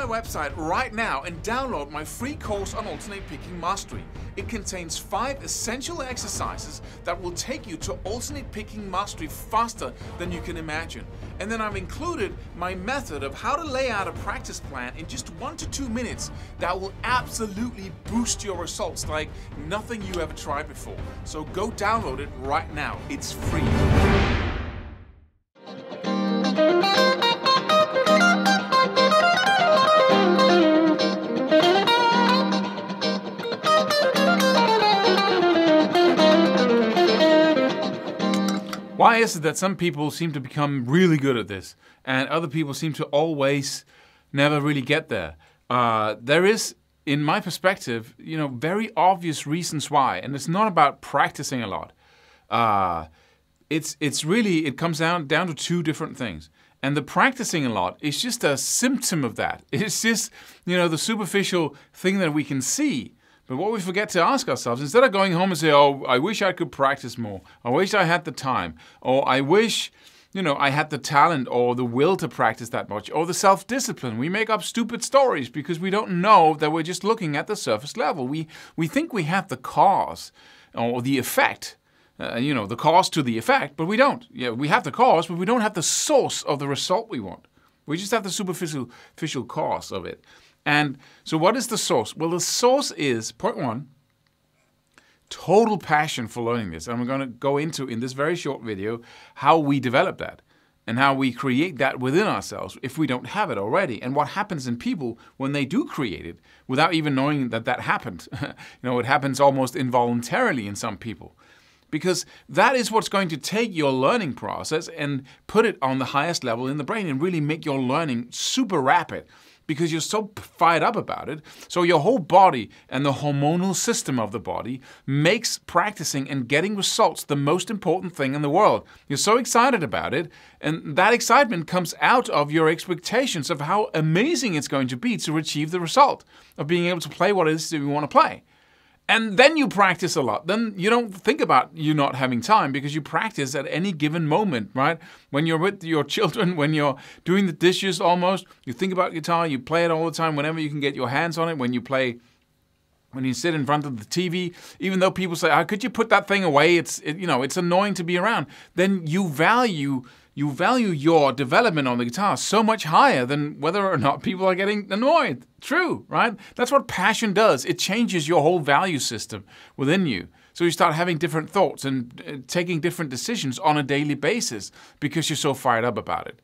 my website right now and download my free course on alternate picking mastery. It contains 5 essential exercises that will take you to alternate picking mastery faster than you can imagine. And then I've included my method of how to lay out a practice plan in just 1 to 2 minutes that will absolutely boost your results like nothing you ever tried before. So go download it right now. It's free. Why is it that some people seem to become really good at this and other people seem to always never really get there? There is, in my perspective, very obvious reasons why, and it's not about practicing a lot. It comes down to 2 different things. And the practicing a lot is just a symptom of that. It's just, the superficial thing that we can see. But what we forget to ask ourselves, instead of going home and say, oh, I wish I could practice more. I wish I had the time. Or I wish, I had the talent or the will to practice that much. Or the self-discipline. We make up stupid stories because we don't know that we're just looking at the surface level. We think we have the cause or the effect. The cause to the effect, but we don't. Yeah, we have the cause, but we don't have the source of the result we want. We just have the superficial cause of it. And so what is the source? Well, the source is, point 1, total passion for learning this. And I'm going to go into, in this very short video, how we develop that and how we create that within ourselves if we don't have it already. And what happens in people when they do create it without even knowing that happened. It happens almost involuntarily in some people. Because that is what's going to take your learning process and put it on the highest level in the brain and really make your learning super rapid. Because you're so fired up about it. So your whole body and the hormonal system of the body makes practicing and getting results the most important thing in the world. You're so excited about it, and that excitement comes out of your expectations of how amazing it's going to be to achieve the result of being able to play what it is that you want to play. And then you practice a lot. Then you don't think about you not having time because you practice at any given moment, right? When you're with your children, when you're doing the dishes almost, you think about guitar, you play it all the time whenever you can get your hands on it, when you sit in front of the TV, even though people say, could you put that thing away? It's annoying to be around. Then you value your development on the guitar so much higher than whether or not people are getting annoyed. True, right? That's what passion does. It changes your whole value system within you. So you start having different thoughts and taking different decisions on a daily basis because you're so fired up about it.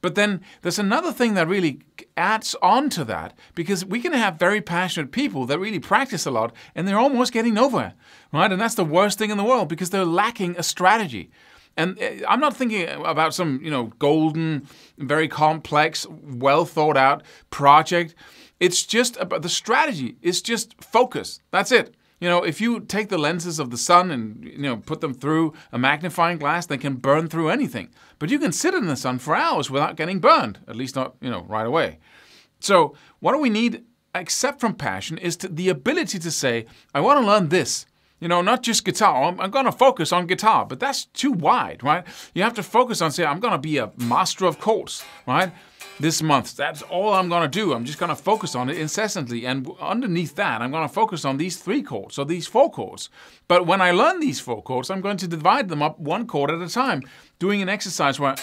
But then there's another thing that really adds on to that, because we can have very passionate people that really practice a lot and they're almost getting nowhere, right? And that's the worst thing in the world because they're lacking a strategy. And I'm not thinking about some, golden, very complex, well thought out project. It's just about the strategy. It's just focus. That's it. If you take the lenses of the sun and, put them through a magnifying glass, they can burn through anything. But you can sit in the sun for hours without getting burned, at least not, right away. So what do we need, except from passion, is the ability to say, I want to learn this. Not just guitar. I'm going to focus on guitar, but that's too wide, right? You have to focus on saying, I'm going to be a master of chords, right? This month, that's all I'm going to do. I'm just going to focus on it incessantly. And underneath that, I'm going to focus on these 3 chords or these 4 chords. But when I learn these 4 chords, I'm going to divide them up 1 chord at a time, doing an exercise where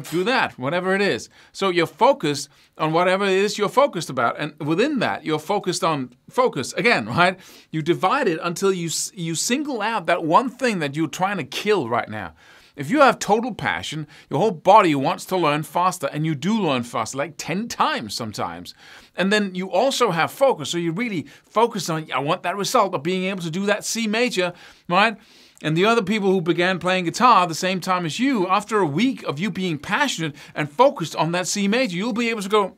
do that, whatever it is. So you're focused on whatever it is you're focused about. And within that, you're focused on focus again, right? You divide it until you single out that one thing that you're trying to kill right now. If you have total passion, your whole body wants to learn faster, and you do learn faster, like 10 times sometimes. And then you also have focus. So you really focus on, I want that result of being able to do that C major, right? And the other people who began playing guitar at the same time as you, after a week of you being passionate and focused on that C major, you'll be able to go,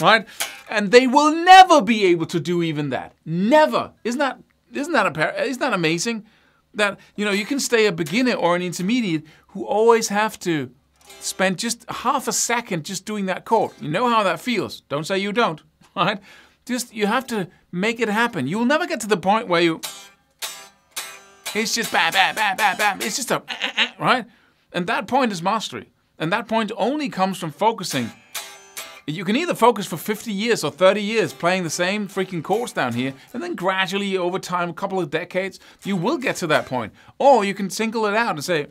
right? And they will never be able to do even that. Never. Isn't that amazing? That, you can stay a beginner or an intermediate who always have to spend just half a second just doing that chord. You know how that feels. Don't say you don't, right? You have to make it happen. You will never get to the point where it's just bam, bam, bam, bam, bam. It's just right? And that point is mastery. And that point only comes from focusing, You can either focus for 50 years or 30 years playing the same freaking chords down here, and then gradually over time, a couple of decades, you will get to that point. Or you can single it out and say,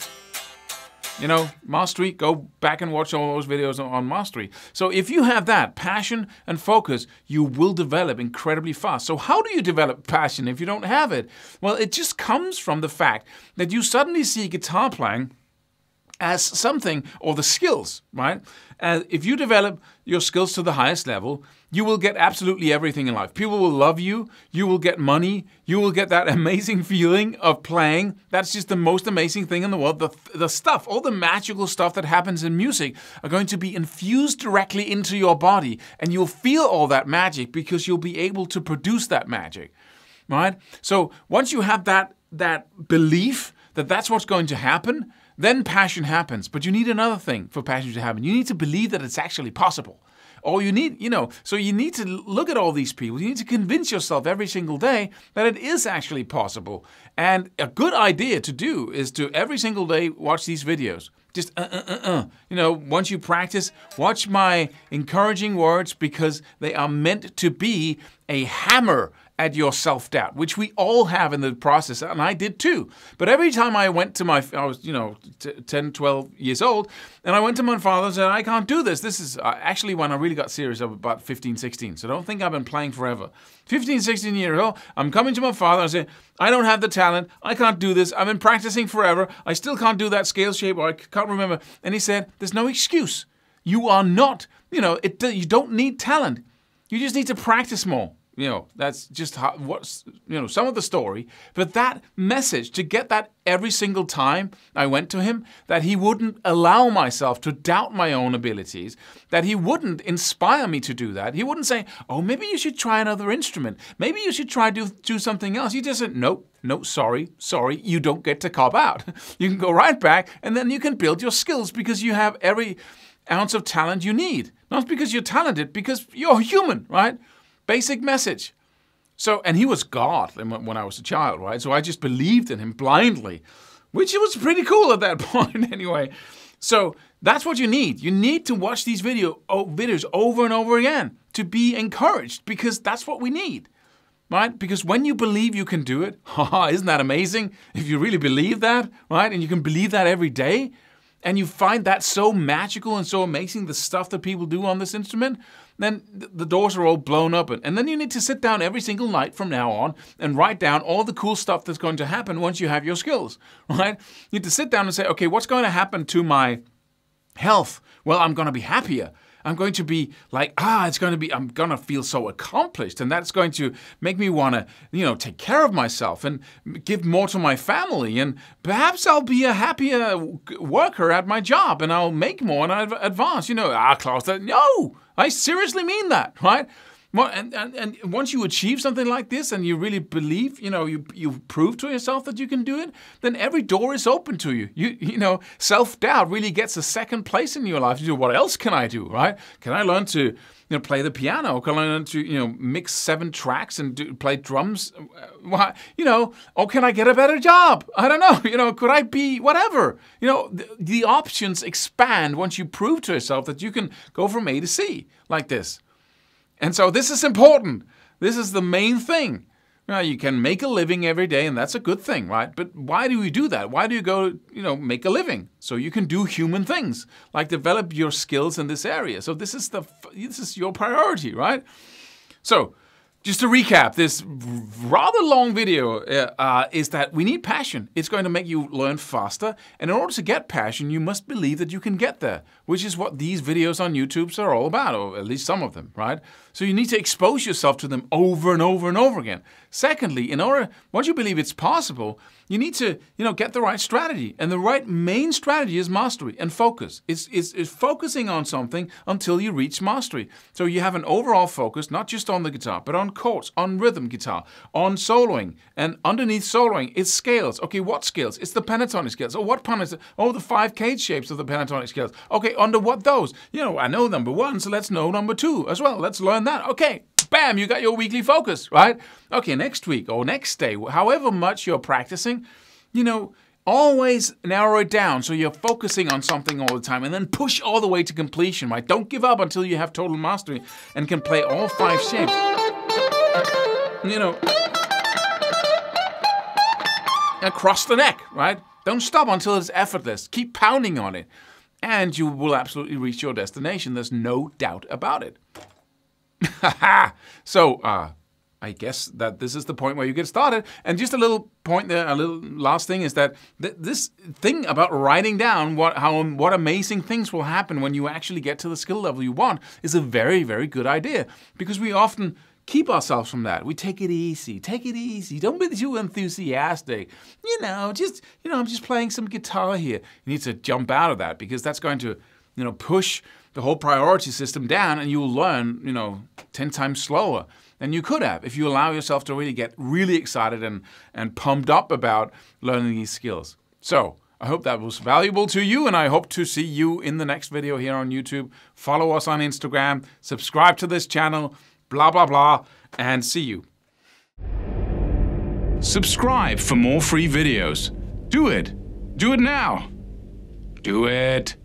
you know, mastery, go back and watch all those videos on mastery. So if you have that passion and focus, you will develop incredibly fast. So how do you develop passion if you don't have it? Well, it just comes from the fact that you suddenly see guitar playing as something, or the skills, right? If you develop your skills to the highest level, you will get absolutely everything in life. People will love you, you will get money, you will get that amazing feeling of playing. That's just the most amazing thing in the world. The stuff, all the magical stuff that happens in music are going to be infused directly into your body, and you'll feel all that magic because you'll be able to produce that magic, right? So once you have that belief that that's what's going to happen, then passion happens. But you need another thing for passion to happen. You need to believe that it's actually possible. Or you need, so you need to look at all these people. You need to convince yourself every single day that it is actually possible. And a good idea to do is to every single day watch these videos. Just once you practice, watch my encouraging words, because they are meant to be a hammer at your self-doubt, which we all have in the process, and I did too. But every time I went to I was 10, 12 years old, and I went to my father and said, I can't do this. This is actually when I really got serious, of about 15, 16. So don't think I've been playing forever. 15, 16 years old, I'm coming to my father and I say, I don't have the talent. I can't do this. I've been practicing forever. I still can't do that scale shape, or I can't remember. And he said, there's no excuse. You are not, you don't need talent. You just need to practice more. That's just some of the story. But that message, to get that every single time I went to him, that he wouldn't allow myself to doubt my own abilities, that he wouldn't inspire me to do that. He wouldn't say, oh, maybe you should try another instrument. Maybe you should try to do something else. He just said, no, sorry, you don't get to cop out. You can go right back, and then you can build your skills, because you have every ounce of talent you need. Not because you're talented, because you're human, right? Basic message. So, and he was God when I was a child, right? So I just believed in him blindly, which was pretty cool at that point anyway. So that's what you need. You need to watch these videos over and over again to be encouraged, because that's what we need, right? Because when you believe you can do it, isn't that amazing? If you really believe that, right? And you can believe that every day, and you find that so magical and so amazing, the stuff that people do on this instrument, then the doors are all blown open. And then you need to sit down every single night from now on and write down all the cool stuff that's going to happen once you have your skills, right? You need to sit down and say, okay, what's going to happen to my health? Well, I'm going to be happier. I'm going to be like, I'm going to feel so accomplished, and that's going to make me want to, take care of myself and give more to my family, and perhaps I'll be a happier worker at my job, and I'll make more and I'll advance. Claus, no, I seriously mean that, right? Well, and once you achieve something like this and you really believe, you prove to yourself that you can do it, then every door is open to you. Self-doubt really gets a second place in your life. What else can I do, right? Can I learn to play the piano? Can I learn to mix 7 tracks and play drums? Or can I get a better job? I don't know. Could I be whatever? The options expand once you prove to yourself that you can go from A to C like this. And so this is important. This is the main thing. You can make a living every day, and that's a good thing, right? But why do you do that? Why do you go, make a living? So you can do human things, like develop your skills in this area. So this is your priority, right? So just to recap, this rather long video is that we need passion. It's going to make you learn faster. And in order to get passion, you must believe that you can get there, which is what these videos on YouTube are all about, or at least some of them, right? So you need to expose yourself to them over and over and over again. Secondly, once you believe it's possible, you need to, get the right strategy. And the right main strategy is mastery and focus. It's focusing on something until you reach mastery. So you have an overall focus, not just on the guitar, but on chords, on rhythm guitar, on soloing. And underneath soloing, it's scales. Okay, what scales? It's the pentatonic scales. Oh, what pentatonic? Oh, the 5 cage shapes of the pentatonic scales. Okay, under what those? I know number 1, so let's know number 2 as well. Let's learn that. Okay. Bam, you got your weekly focus, right? Okay, next week or next day, however much you're practicing, Always narrow it down so you're focusing on something all the time, and then push all the way to completion, right? Don't give up until you have total mastery and can play all 5 shapes. Across the neck, right? Don't stop until it's effortless. Keep pounding on it, and you will absolutely reach your destination. There's no doubt about it. So, I guess that this is the point where you get started. And just a little point there, a little last thing is that this thing about writing down what amazing things will happen when you actually get to the skill level you want is a very, very good idea, because we often keep ourselves from that. We take it easy. Take it easy. Don't be too enthusiastic. I'm just playing some guitar here. You need to jump out of that, because that's going to, push the whole priority system down, and you'll learn, 10 times slower than you could have if you allow yourself to really get really excited and pumped up about learning these skills. So I hope that was valuable to you, and I hope to see you in the next video here on YouTube. Follow us on Instagram, subscribe to this channel, blah, blah, blah, and see you. Subscribe for more free videos. Do it. Do it now. Do it.